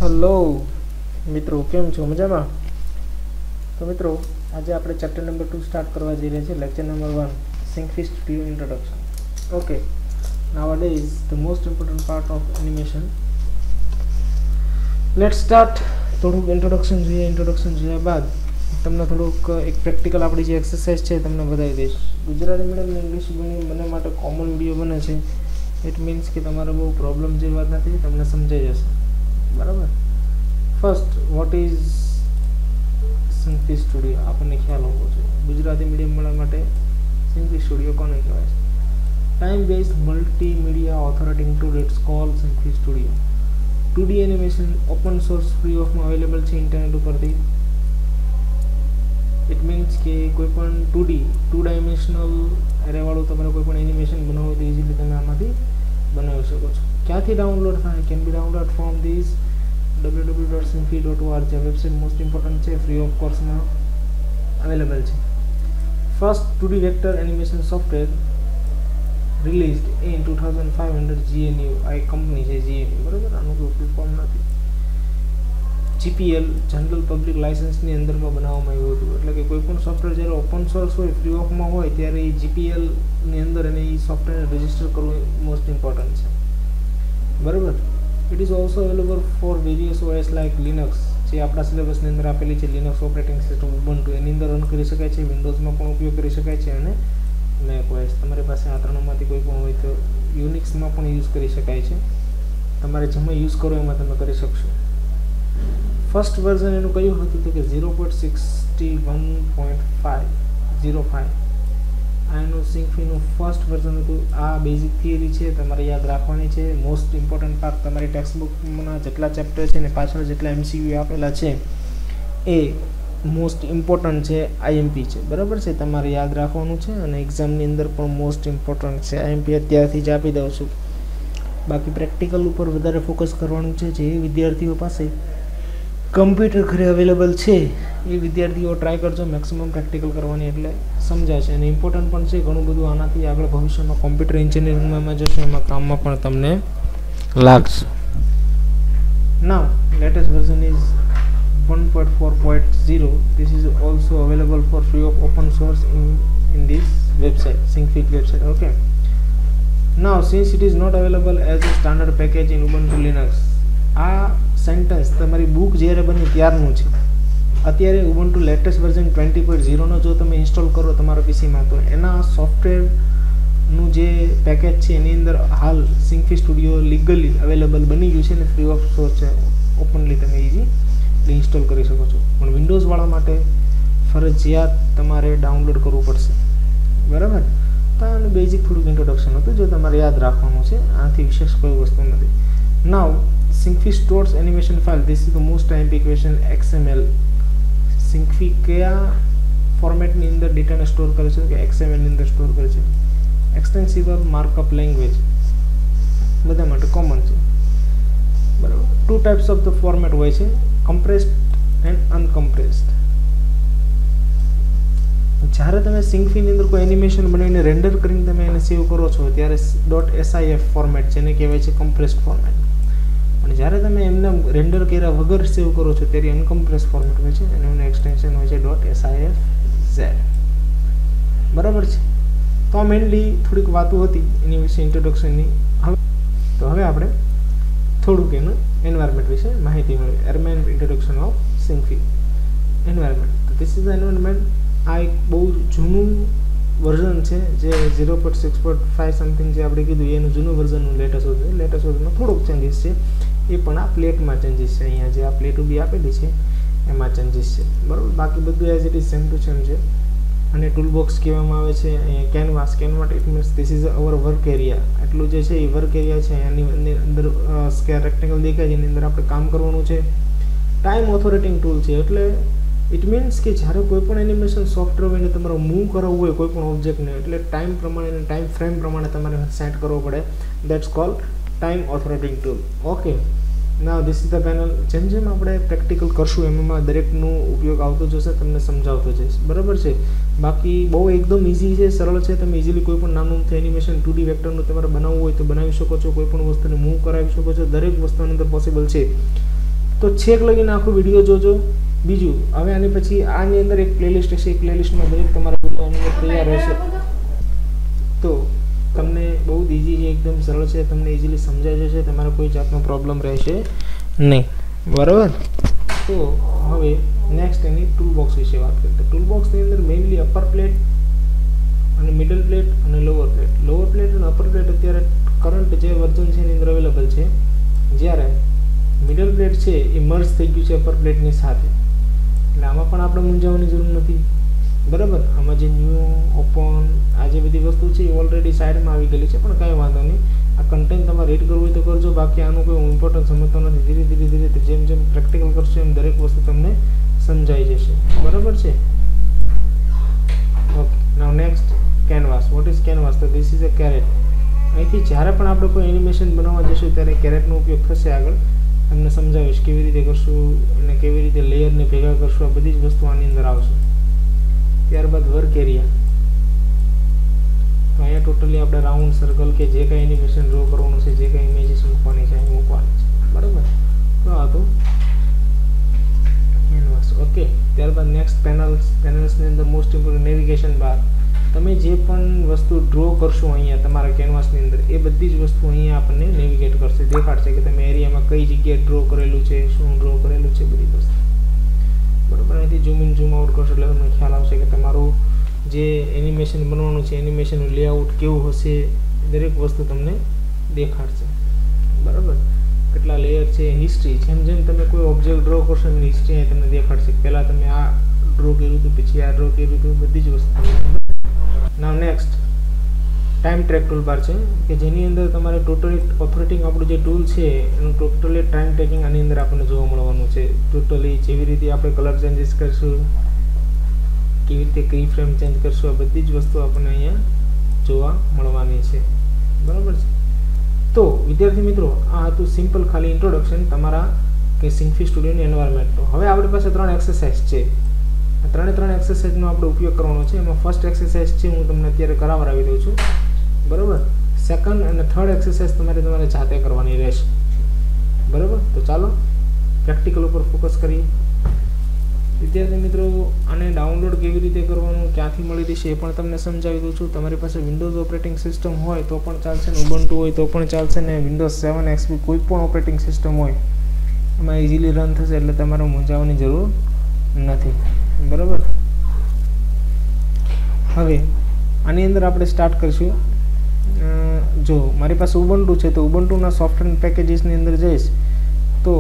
Hello मित्रों, केम छो? मजामां? तो मित्रों, आज આપણે ચેપ્ટર નંબર 2 સ્ટાર્ટ કરવા જઈ રહ્યા છીએ. Lecture number 1, Syncfy Studio Introduction. Okay, nowadays the most important part of animation. Let's start. થોડુંક ઇન્ટ્રોડક્શન જોયા બાદ તમને થોડુંક એક પ્રેક્ટિકલ આપણી જે એક્સરસાઇઝ છે તમને બતાવી દઈશ. ગુજરાતી મીડિયમ ઇંગ્લિશ મને માટે કોમન વિડીયો બને છે. ઇટ મીન્સ કે તમારે બહુ પ્રોબ્લેમ જેવી વાત નથી, તમને સમજાઈ જશે. બરાબર. First, what is Syncfy studio? આપણને ખ્યાલ હોવો જોઈએ. ગુજરાતી મીડિયમ માટે Syncfy સ્ટુડિયો કોને કહેવાય છે? Time based multimedia authoring tool. It's called Syncfy studio. 2D animation open source free ઓફમાં અવેલેબલ છે ઇન્ટરનેટ ઉપરથી. ઇટ મીન્સ કે કોઈ પણ 2D 2 ડાયમેન્શનલ એરેવાળું તમારે કોઈ પણ એનિમેશન બનાવવું હોય તો ઇઝીલી તમે આમાંથી બનાવી શકો છો. ક્યાંથી ડાઉનલોડ થાય? Can be download from this www.syncfy.org. Website most important છે, ફ્રી ઓફ કોર્સમાં અવેલેબલ છે. First 2D vector animation software released in 2005 under GNU. આ એક કંપની છે GNU, બરાબર. આનું કોઈ ફૂલ ફોર્મ નથી. GPL જનરલ પબ્લિક લાઇસન્સની અંદરમાં બનાવવામાં આવ્યું હતું. એટલે કે કોઈ પણ સોફ્ટવેર જ્યારે ઓપન સોર્સ હોય, ફ્રી ઓફમાં હોય, ત્યારે એ GPL ની અંદર એને એ સોફ્ટવેરને રજિસ્ટર કરવું મોસ્ટ ઇમ્પોર્ટન્ટ છે, બરાબર. It is also available four various OS like Linux, જે આપણા સિલેબસની અંદર આપેલી છે. લિનક્સ ઓપરેટિંગ સિસ્ટમ ઉબુન્ટુ એની અંદર રન કરી શકાય છે. વિન્ડોઝમાં પણ ઉપયોગ કરી શકાય છે અને મેક OS. તમારી પાસે આ ત્રણમાંથી કોઈ પણ હોય તો યુનિક્સમાં પણ યુઝ કરી શકાય છે. તમારે જેમાં યુઝ કરો એમાં તમે કરી શકશો. ફર્સ્ટ વર્ઝન એનું કયું હતું તો કે 0.61.505. આ એનું સિંકફીનું ફર્સ્ટ વર્ઝન હતું. આ બેઝિક થિયરી છે, તમારે યાદ રાખવાની છે. મોસ્ટ ઇમ્પોર્ટન્ટ પાર્ટ તમારી ટેક્સ્ટબુકના જેટલા ચેપ્ટર છે ને પાછળ જેટલા MCQ આપેલા છે એ મોસ્ટ ઇમ્પોર્ટન્ટ છે. IMP છે, બરાબર છે, તમારે યાદ રાખવાનું છે. અને એક્ઝામની અંદર પણ મોસ્ટ ઇમ્પોર્ટન્ટ છે. IMP અત્યારથી જ આપી દઉં છું. બાકી પ્રેક્ટિકલ ઉપર વધારે ફોકસ કરવાનું છે. જે વિદ્યાર્થીઓ પાસે કમ્પ્યુટર ઘરે અવેલેબલ છે એ વિદ્યાર્થીઓ ટ્રાય કરજો મેક્સિમમ પ્રેક્ટિકલ કરવાની, એટલે સમજાશે. અને ઇમ્પોર્ટન્ટ પણ છે ઘણું બધું. આનાથી આગળ ભવિષ્યમાં કોમ્પ્યુટર એન્જિનિયરિંગમાં જશો એમાં કામમાં પણ તમને લાગશે. Now latest version is 1.4.0. This is also available for free of open source in this website, Syncfy website. Okay. Now, since it is not available as a standard package in Ubuntu Linux, આ sentence તમારી book જ્યારે બની ત્યારનું છે. અત્યારે Ubuntu latest version 20.0 જો તમે install કરો તમારા પીસીમાં તો એના સોફ્ટવેરનું જે પેકેજ છે એની અંદર હાલ Syncfy સ્ટુડિયો લીગલી અવેલેબલ બની ગયું છે અને ફ્રી ઓફ સોર્સ છે. ઓપનલી તમે ઇઝી ઇન્સ્ટોલ કરી શકો છો. પણ વિન્ડોઝવાળા માટે ફરજિયાત તમારે ડાઉનલોડ કરવું પડશે, બરાબર. તો આનું બેઝિક થોડુંક ઇન્ટ્રોડક્શન હતું જો તમારે યાદ રાખવાનું છે. આનાથી વિશેષ કોઈ વસ્તુ નથી. નાઉ Syncfy stores animation file. This is the most IMP question. XML. Syncfy કયા ફોર્મેટની અંદર ડેટાને સ્ટોર કરે છે કે XML ની અંદર સ્ટોર કરે છે. એક્સટેન્સિબલ માર્કઅપ લેંગ્વેજ બધા માટે કોમન છે, બરાબર. 2 ટાઈપ્સ ઓફ ધ ફોર્મેટ હોય છે, કમ્પ્રેસ્ડ એન્ડ અનકમ્પ્રેસ્ડ. જ્યારે તમે Syncfy ની અંદર કોઈ એનિમેશન બનાવીને રેન્ડર કરીને તમે એને સેવ કરો છો ત્યારે .sif ફોર્મેટ જેને કહેવાય છે કમ્પ્રેસ્ડ ફોર્મેટ. અને જ્યારે તમે એમને રેન્ડર કર્યા વગર સેવ કરો છો ત્યારે અનકમ્પ્રેસ ફોર્મેટ હોય છે અને એનું એક્સટેન્શન હોય છે .sifz, બરાબર છે. તો આ મેઇનલી થોડીક વાતો હતી એની વિશે ઇન્ટ્રોડક્શનની. હવે આપણે થોડુંક એનું એન્વાયરમેન્ટ વિશે માહિતી મળી. Introduction of Syncfy environment. તો ધીસ ઇઝ ધ એન્વાયરમેન્ટ. આ એક બહુ જૂનું વર્ઝન છે જે 0.6.5 સમથિંગ જે આપણે કીધું એનું જૂનું વર્ઝનનું લેટેસ્ટ વર્ઝન. લેટેસ્ટ વર્ઝનમાં થોડુંક ચેન્જીસ છે, એ પણ આ પ્લેટમાં ચેન્જીસ છે. અહીંયા જે આ પ્લેટ બી આપેલી છે એમાં ચેન્જીસ છે, બરાબર. બાકી બધું as it is same to same છે. અને ટૂલબોક્સ કહેવામાં આવે છે. અહીંયા canvas it means this is our work area. એટલું જે છે એ વર્ક એરિયા છે. એની અંદર સ્કેર રેક્ટેંગલ દેખાય છે, એની અંદર આપણે કામ કરવાનું છે. ટાઈમ ઓથોરેટિંગ ટૂલ છે, એટલે ઇટ મીન્સ કે જ્યારે કોઈ પણ એનિમેશન સોફ્ટવેર હોય ને તમારે મૂવ કરાવવું હોય કોઈ પણ ઓબ્જેક્ટને, એટલે ટાઈમ પ્રમાણે અને ટાઈમ ફ્રેમ પ્રમાણે તમારે સેટ કરવો પડે. That's called time authoring tool. Okay. Now this is the panel. જેમ જેમ આપણે પ્રેક્ટિકલ કરશું એમાં દરેકનો ઉપયોગ આવતો જશે, તમને સમજાવતો જશે, બરાબર છે. બાકી બહુ એકદમ ઇઝી છે, સરળ છે. તમે ઇઝીલી કોઈ પણ નાનું એનિમેશન 2D વેક્ટરનું તમારે બનાવવું હોય તો બનાવી શકો છો. કોઈ પણ વસ્તુને મૂવ કરાવી શકો છો. દરેક વસ્તુની અંદર પોસિબલ છે. તો છેક લગીને આખો વિડીયો જોજો. બીજું હવે આની પછી આની અંદર એક પ્લેલિસ્ટ હશે, એ પ્લેલિસ્ટમાં દરેક તમારા વિડીયો અંદર તૈયાર રહેશે. તો તમને બહુ જ ઇઝી છે, એકદમ સરળ છે, તમને ઇઝીલી સમજાઈ જશે, તમારે કોઈ જાતનો પ્રોબ્લેમ રહેશે નહીં. બરાબર. તો હવે નેક્સ્ટ એની ટૂલ બોક્સ વિશે વાત કરીએ. તો ટૂલ બોક્સની અંદર મેઇનલી અપર પ્લેટ અને મિડલ પ્લેટ અને લોઅર પ્લેટ. લોઅર પ્લેટ અને અપર પ્લેટ અત્યારે કરંટ જે વર્ઝન છે એની અંદર અવેલેબલ છે. જ્યારે મિડલ પ્લેટ છે એ મર્જ થઈ ગયું છે અપર પ્લેટની સાથે, એટલે આમાં પણ આપણે મૂંઝાવવાની જરૂર નથી. બરાબર. આમાં જે ન્યૂ ઓપન આ જે બધી વસ્તુ છે એ ઓલરેડી સાઈડમાં આવી ગયેલી છે, પણ કાંઈ વાંધો નહીં. આ કન્ટેન્ટ તમારે રીડ કરવું હોય તો કરજો, બાકી આનું કોઈ ઇમ્પોર્ટન્સ સમજતો નથી. ધીરે ધીરે ધીરે જેમ જેમ પ્રેક્ટિકલ કરશો એમ દરેક વસ્તુ તમને સમજાઈ જશે. બરાબર છે. Okay. Now next canvas. What is canvas? તો ધીસ ઇઝ અ કેરેટ. અહીંથી જ્યારે પણ આપણે કોઈ એનિમેશન બનાવવા જઈશું ત્યારે કેરેટનો ઉપયોગ થશે. આગળ તમને સમજાવીશ કેવી રીતે કરશું અને કેવી રીતે લેયરને ભેગા કરશું. આ બધી જ વસ્તુ આની અંદર આવશે. ત્યારબાદ વર્ક એરિયા. તો અહીંયા ટોટલી આપણે રાઉન્ડ સર્કલ કે જે કાંઈ એનિમેશન ડ્રો કરવાનું છે, જે કાંઈ ઇમેજીસ મૂકવાની છે અહીં મૂકવાની છે. બરાબર. તો આ તો કેનવાસ. ઓકે. ત્યારબાદ નેક્સ્ટ પેનલ્સ. પેનલ્સની અંદર મોસ્ટ ઇમ્પોર્ટન્ટ નેવિગેશન બાર. તમે જે પણ વસ્તુ ડ્રો કરશો અહીંયા તમારા કેનવાસની અંદર એ બધી જ વસ્તુ અહીંયા આપણને નેવિગેટ કરશે, દેખાડશે કે તમે એરિયામાં કઈ જગ્યાએ ડ્રો કરેલું છે, શું ડ્રો કરેલું છે, બધી વસ્તુ. બરાબર. અહીંથી ઝૂમ ઇન ઝૂમ આઉટ કરશો એટલે તમને ખ્યાલ આવશે કે તમારું જે એનિમેશન બનવાનું છે એનિમેશનનું લેઆઉટ કેવું હશે, દરેક વસ્તુ તમને દેખાડશે. બરાબર. કેટલા લેયર છે, હિસ્ટ્રી. જેમ જેમ તમે કોઈ ઓબ્જેક્ટ ડ્રો કરશો એની હિસ્ટ્રી અહીં તમને દેખાડશે. પહેલાં તમે આ ડ્રો કર્યું હતું, પછી આ ડ્રો કર્યું હતું, બધી જ વસ્તુ. Now next time track tool bar છે કે જેની અંદર તમારે ટોટલી ઓપરેટિંગ આપણું જે ટૂલ છે એનું ટોટલી ટાઈમ ટ્રેકિંગ આની અંદર આપણને જોવા મળવાનું છે. ટોટલી જેવી રીતે આપણે કલર ચેન્જીસ કરીશું, કેવી રીતે કી ફ્રેમ ચેન્જ કરશું, આ બધી જ વસ્તુ આપણને અહીંયા જોવા મળવાની છે. બરાબર છે. તો વિદ્યાર્થી મિત્રો આ હતું સિમ્પલ ખાલી ઇન્ટ્રોડક્શન તમારા કે સિંગફી સ્ટુડિયોની એન્વાયરમેન્ટનો. હવે આપણી પાસે 3 એક્સરસાઇઝ છે. આ 3 એક્સરસાઇઝનો આપણે ઉપયોગ કરવાનો છે. એમાં ફર્સ્ટ એક્સરસાઇઝ છે હું તમને અત્યારે કરાવડાવી દઉં છું. બરાબર. સેકન્ડ અને થર્ડ એક્સરસાઇઝ તમારે જાતે કરવાની રહેશે. બરાબર. તો ચાલો પ્રેક્ટિકલ ઉપર ફોકસ કરીએ. વિદ્યાર્થી મિત્રો આને ડાઉનલોડ કેવી રીતે કરવાનું, ક્યાંથી મળી રહેશે એ પણ તમને સમજાવી દઉં છું. તમારી પાસે વિન્ડોઝ ઓપરેટિંગ સિસ્ટમ હોય તો પણ ચાલશે, ને ઉબુન્ટુ હોય તો પણ ચાલશે, ને વિન્ડોઝ 7 XP કોઈ પણ ઓપરેટિંગ સિસ્ટમ હોય એમાં ઇઝીલી રન થશે, એટલે તમારે મૂંઝાવવાની જરૂર નથી. બરાબર. હવે આની અંદર આપણે સ્ટાર્ટ કરીશું. જો મારી પાસે ઉબુન્ટુ છે તો ઉબુન્ટુના સોફ્ટવેર પેકેજીસની અંદર જઈશ તો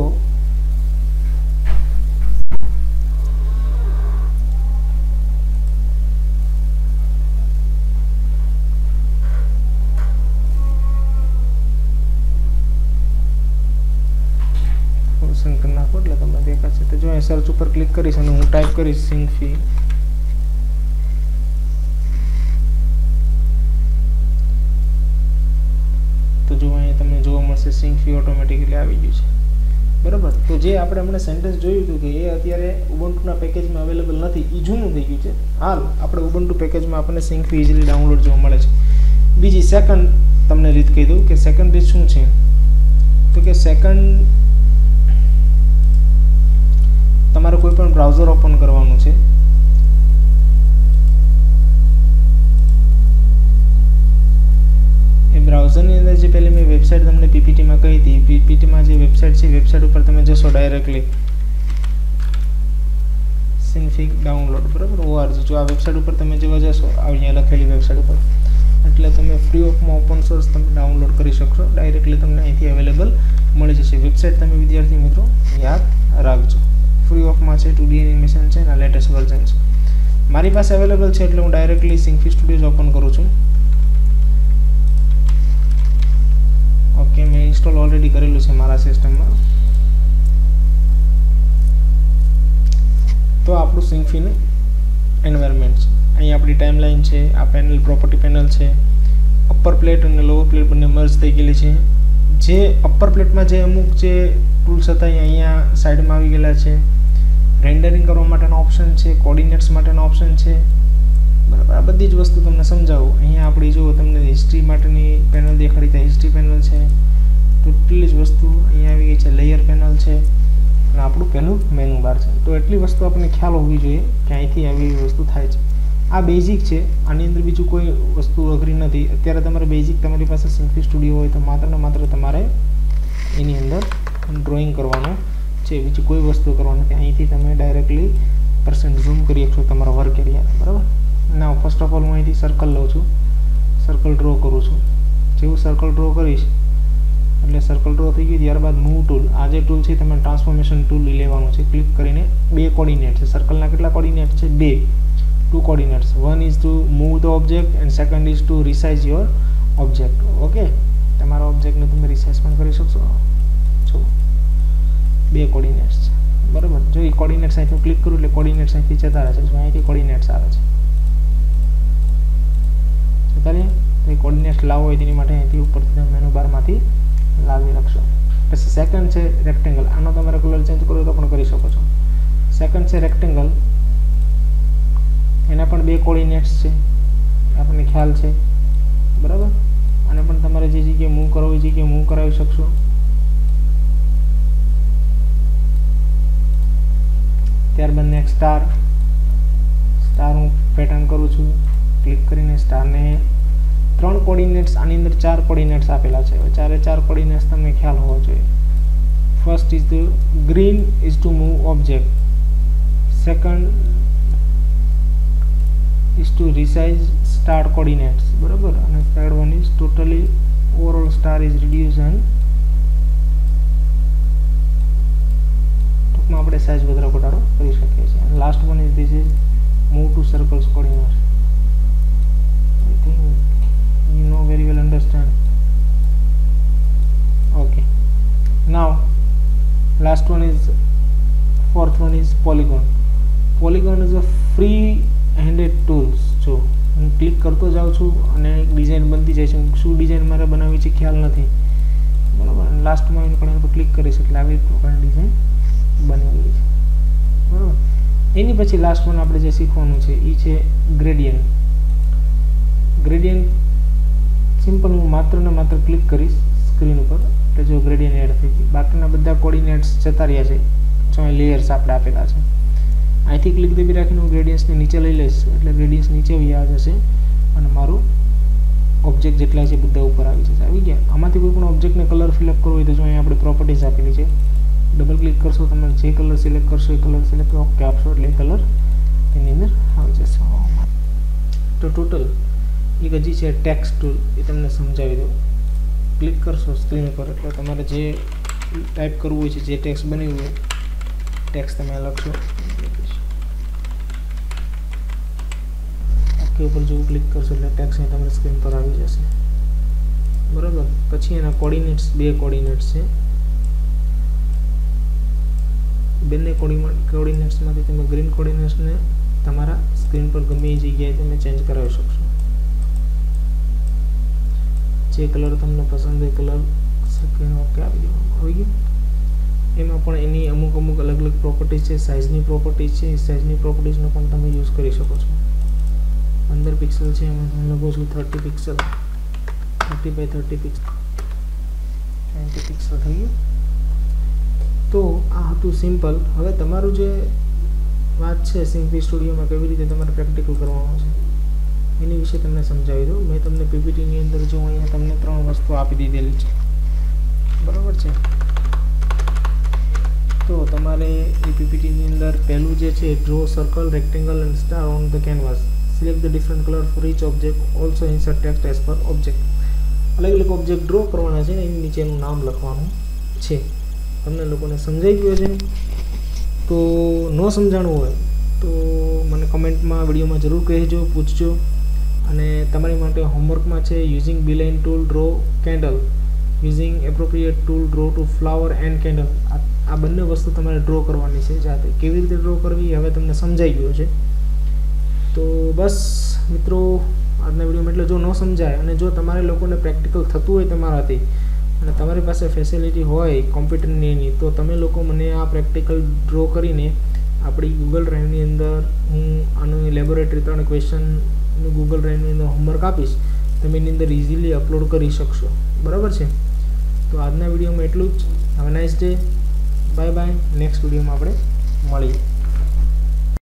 કરી નાખો એટલે તમને દેખાશે. તો જો અહીં સર્ચ ઉપર ક્લિક કરીશ અને હું ટાઈપ કરીશ સિંગફી, તો જો અહીંયા તમને જોવા મળશે સિંગફી ઓટોમેટિકલી આવી ગયું છે. બરાબર. તો જે આપણે હમણાં સેન્ટેન્સ જોયું હતું કે એ અત્યારે ઉબુન્ટુના પેકેજમાં અવેલેબલ નથી, એ જૂનું થઈ ગયું છે. હાલ આપણે ઉબુન્ટુ પેકેજમાં આપણને સિંગફી ઇઝીલી ડાઉનલોડ જોવા મળે છે. બીજી સેકન્ડ તમને રીત કહી દઉં કે સેકન્ડ રીત શું છે, તો કે સેકન્ડ તમારે કોઈ પણ બ્રાઉઝર ઓપન કરવાનું છે. એ બ્રાઉઝરની અંદર જે પહેલી મેં વેબસાઇટ તમને પીપીટીમાં કહી હતી, પીપીટીમાં જે વેબસાઇટ છે વેબસાઇટ ઉપર તમે જશો ડાયરેક્ટલી સિંગફી ડાઉનલોડ, બરાબર, ORG. જો આ વેબસાઇટ ઉપર તમે જેવા જશો અહીંયા લખેલી વેબસાઇટ ઉપર, એટલે તમે ફ્રી ઓફમાં ઓપન સોર્સ તમે ડાઉનલોડ કરી શકશો. ડાયરેક્ટલી તમને અહીંથી અવેલેબલ મળી જશે. વેબસાઇટ તમે વિદ્યાર્થી મિત્રો યાદ રાખજો. ફ્રી ઓફમાં છે, 2D એનિમેશન છે અને લેટેસ્ટ વર્ઝન છે. મારી પાસે અવેલેબલ છે એટલે હું ડાયરેક્ટલી સિંગફી સ્ટુડિયો ઓપન કરું છું. ઓકે, મેં ઇન્સ્ટોલ ઓલરેડી કરેલું છે મારા સિસ્ટમમાં. તો આપણું સિંગફીનું એન્વાયરમેન્ટ છે. અહીં આપણી ટાઈમલાઈન છે, આ પેનલ પ્રોપર્ટી પેનલ છે. અપર પ્લેટ અને લોઅર પ્લેટ બંને મર્જ થઈ ગયેલી છે. જે અપર પ્લેટમાં જે અમુક જે ટૂલ્સ હતા એ અહીંયા સાઈડમાં આવી ગયેલા છે. રેન્ડરિંગ કરવા માટેનો ઓપ્શન છે, કોર્ડિનેટ્સ માટેનો ઓપ્શન છે. બરાબર. આ બધી જ વસ્તુ તમને સમજાવું. અહીંયા આપણી જો તમને હિસ્ટ્રી માટેની પેનલ દેખાડી, ત્યાં હિસ્ટ્રી પેનલ છે. ટોટલી જ વસ્તુ અહીંયા આવી ગઈ છે. લેયર પેનલ છે. અને આપણું પહેલું મેનુ બાર છે. તો એટલી વસ્તુ આપણને ખ્યાલ હોવી જોઈએ કે અહીંથી આવી વસ્તુ થાય છે. આ બેઝિક છે, આની અંદર બીજું કોઈ વસ્તુ અઘરી નથી. અત્યારે તમારે બેઝિક તમારી પાસે સિમ્ફની સ્ટુડિયો હોય તો માત્ર ને માત્ર તમારે એની અંદર ડ્રોઈંગ કરવાનું છે, બીજી કોઈ વસ્તુ કરવાનું નથી. અહીંથી તમે ડાયરેક્ટલી ઝૂમ કરી શકશો તમારા વર્ક એરિયાને, બરાબર. ના, ફર્સ્ટ ઓફ ઓલ હું અહીંથી સર્કલ લઉં છું, સર્કલ ડ્રો કરું છું. જેવું સર્કલ ડ્રો કરીશ એટલે સર્કલ ડ્રો થઈ ગયું. ત્યારબાદ મૂવ ટૂલ, આ જે ટૂલ છે તમે ટ્રાન્સફોર્મેશન ટૂલ લેવાનું છે. ક્લિક કરીને 2 કોર્ડિનેટ છે, સર્કલના કેટલા કોર્ડિનેટ છે? 2 coordinates. One is to move the object and second is to resize your object. Okay, તમારા ઓબ્જેક્ટને તમે રિસાઇઝ પણ કરી શકશો. જો 2 કોર્ડિનેટ્સ છે, બરાબર. જો એ કોર્ડિનેટ્સ અહીંથી ક્લિક કરું એટલે કોર્ડિનેટ્સ અહીંથી જતા રહે છે. જો અહીંથી કોર્ડિનેટ્સ આવે છે, જતા રહે. તો એ કોર્ડિનેટ્સ લાવવો હોય તેની માટે અહીંથી ઉપરથી તમે મેનુ બારમાંથી લાવી રાખશો. પછી સેકન્ડ છે રેક્ટેંગલ. આનો તમારે કલર ચેન્જ કરવો તો પણ કરી શકો છો. સેકન્ડ છે રેક્ટેંગલ, એના પણ 2 કોર્ડિનેટ્સ છે, આપણને ખ્યાલ છે, બરાબર. આને પણ તમારે જે જગ્યાએ મૂવ કરવો એ જગ્યાએ મૂવ કરાવી શકશો. ત્યારબાદ નેક્સ્ટ સ્ટાર હું પેટર્ન કરું છું. ક્લિક કરીને સ્ટારને 3 કોર્ડિનેટ્સ, આની અંદર 4 કોર્ડિનેટ્સ આપેલા છે. ચારે 4 કોર્ડિનેટ્સ તમને ખ્યાલ હોવો જોઈએ. First is the green is to move object, second is to resize star coordinates, બરાબર. અને third one is totally overall star is reduce and ટૂંકમાં આપણે સાઇઝ વધારો ઘટાડો કરી શકીએ છીએ. અને last one is this is move to circles coordinates. I think you know very well understand. Okay, now last one is fourth one is polygon. Polygon is a free handed tools. જો હું click કરતો જાઉં છું અને એક design બનતી જાય છે. શું ડિઝાઇન મારે બનાવવી છે ખ્યાલ નથી, બરાબર. અને લાસ્ટમાં એનું કલર પર ક્લિક કરીશ એટલે આવી પ્રકારની ડિઝાઇન બની ગઈ છે, બરાબર. એની પછી લાસ્ટ વન આપણે જે શીખવાનું છે એ છે ગ્રેડિયન્ટ. ગ્રેડિયન્ટ સિમ્પલ હું માત્ર ને માત્ર ક્લિક કરીશ સ્ક્રીન ઉપર એટલે જો ગ્રેડિયન્ટ એડ થઈ ગઈ. બાકીના બધા કોર્ડિનેટ્સ જતા રહ્યા છે. જો અહીં લેયર્સ આપણે આપેલા છે, અહીંથી ક્લિક દબી રાખીને હું ગ્રેડિયન્ટ્સને નીચે લઈ લઈશ એટલે ગ્રેડિયન્ટ્સ નીચે વ્યા જશે અને મારું ઓબ્જેક્ટ જેટલા છે બધા ઉપર આવી જશે. આવી ગયા. આમાંથી કોઈ પણ ઓબ્જેક્ટને કલર ફિલઅપ કરવો હોય તો જો અહીંયા આપણે પ્રોપર્ટીઝ આપેલી છે, ડબલ ક્લિક કરશો, તમે જે કલર સિલેક્ટ કરશો એ કલર સિલેક્ટ ઓકે આપશો એટલે કલર તેની અંદર આવી જશે. તો ટોટલ એક હજી છે ટેક્સ્ટ ટૂલ, એ તમને સમજાવી દઉં. ક્લિક કરશો સ્ક્રીન પર એટલે તમારે જે ટાઈપ કરવું હોય છે, જે ટેક્સ્ટ બનાવ્યું હોય ટેક્સ્ટ તમે લખશો. ઓકે ઉપર જો ક્લિક કરશો એટલે ટેક્સ્ટ અહીં તમારી સ્ક્રીન પર આવી જશે, બરાબર. પછી એના કોર્ડિનેટ્સ 2 કોર્ડિનેટ્સ છે. બંને કોર્ડિનેટ્સમાંથી તમે ગ્રીન કોર્ડિનેટ્સને તમારા સ્ક્રીન પર ગમે એ જગ્યાએ તમે ચેન્જ કરાવી શકશો. જે કલર તમને પસંદ હોય કલર સ્ક્રીન ઓકે આવી ગયું. એમાં પણ એની અમુક અલગ અલગ પ્રોપર્ટીઝ છે, સાઇઝની પ્રોપર્ટીઝ છે. સાઇઝની પ્રોપર્ટીઝનો પણ તમે યુઝ કરી શકો છો. 15 પિક્સલ છે, એમાં હું લખું છું 30 પિક્સલ, 30 બાય 30 પિક્સલ, 20 પિક્સલ થઈ ગયું. તો આ હતું સિમ્પલ. હવે તમારું જે વાત છે સિમ્ફની સ્ટુડિયોમાં કેવી રીતે તમારે પ્રેક્ટિકલ કરવાનું છે એની વિશે તમને સમજાવી દઉં. મેં તમને પીપીટીની અંદર જો અહીંયા તમને 3 વસ્તુ આપી દીધેલી છે, બરાબર છે. તો તમારે એ પીપીટીની અંદર પહેલું જે છે draw circle, rectangle and star on the canvas, select the different colour for each object, also insert text as per object. અલગ અલગ ઓબ્જેક્ટ ડ્રો કરવાના છે, એની નીચેનું નામ લખવાનું છે. તમને લોકોને સમજાઈ ગયું છે? તો ન સમજાણું હોય તો મને કમેન્ટમાં વિડીયોમાં જરૂર કહેજો, પૂછજો. અને તમારી માટે હોમવર્કમાં છે using beeline tool draw candle, using appropriate tool draw two flower and candle. આ બંને વસ્તુ તમારે ડ્રો કરવાની છે જાતે. કેવી રીતે ડ્રો કરવી હવે તમને સમજાઈ ગયું છે. તો બસ મિત્રો આજના વિડીયોમાં એટલે જો ન સમજાય અને જો તમારે લોકોને પ્રેક્ટિકલ થતું હોય તમારાથી અને તમારી પાસે ફેસિલિટી હોય કોમ્પ્યુટરની એની, તો તમે લોકો મને આ પ્રેક્ટિકલ ડ્રો કરીને આપણી ગૂગલ ડ્રાઈવની અંદર હું આનું લેબોરેટરી 3 ક્વેશ્ચનનું ગૂગલ ડ્રાઈવની અંદર હોમવર્ક આપીશ, તમે એની અંદર ઇઝીલી અપલોડ કરી શકશો, બરાબર છે. તો આજના વિડીયોમાં એટલું જ. Have a nice day. Bye bye, next વિડીયોમાં આપણે મળીએ.